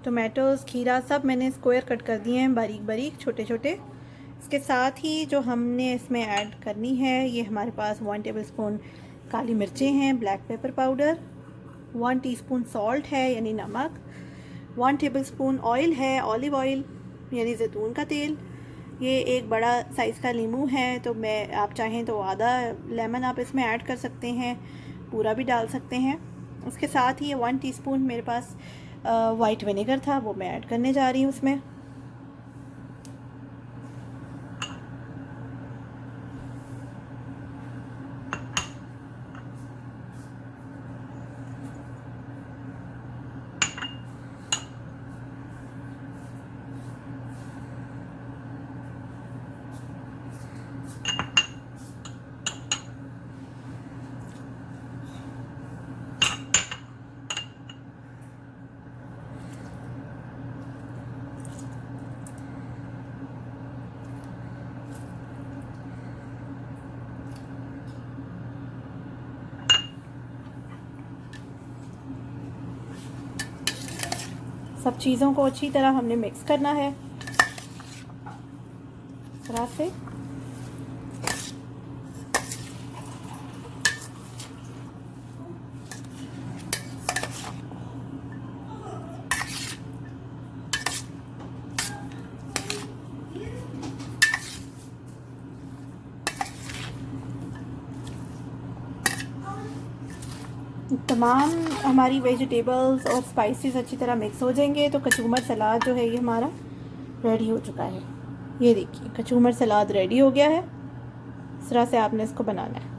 Tomatoes, खीरा सब मैंने स्क्वायर कट कर दिए हैं, बारीक बारीक छोटे छोटे। इसके साथ ही जो हमने इसमें ऐड करनी है, ये हमारे पास 1 टेबलस्पून काली मिर्चें हैं, black pepper powder, 1 teaspoon salt है यानी नमक, 1 टेबलस्पून ऑयल है, ऑलिव ऑयल यानी ज़ैतून का तेल। ये एक बड़ा साइज़ का नींबू है, तो मैं आप चाहें तो आधा लेमन आप इसमें ऐड कर सकते हैं, पूरा भी डाल सकते हैं। उसके साथ ही 1 टीस्पून मेरे पास वाइट विनेगर था, वो मैं ऐड करने जा रही हूँ उसमें। सब चीज़ों को अच्छी तरह हमने मिक्स करना है इस तरह से। तमाम हमारी वेजिटेबल्स और स्पाइसेस अच्छी तरह मिक्स हो जाएंगे तो कचूमर सलाद जो है ये हमारा रेडी हो चुका है। ये देखिए कचूमर सलाद रेडी हो गया है। इस तरह से आपने इसको बनाना है।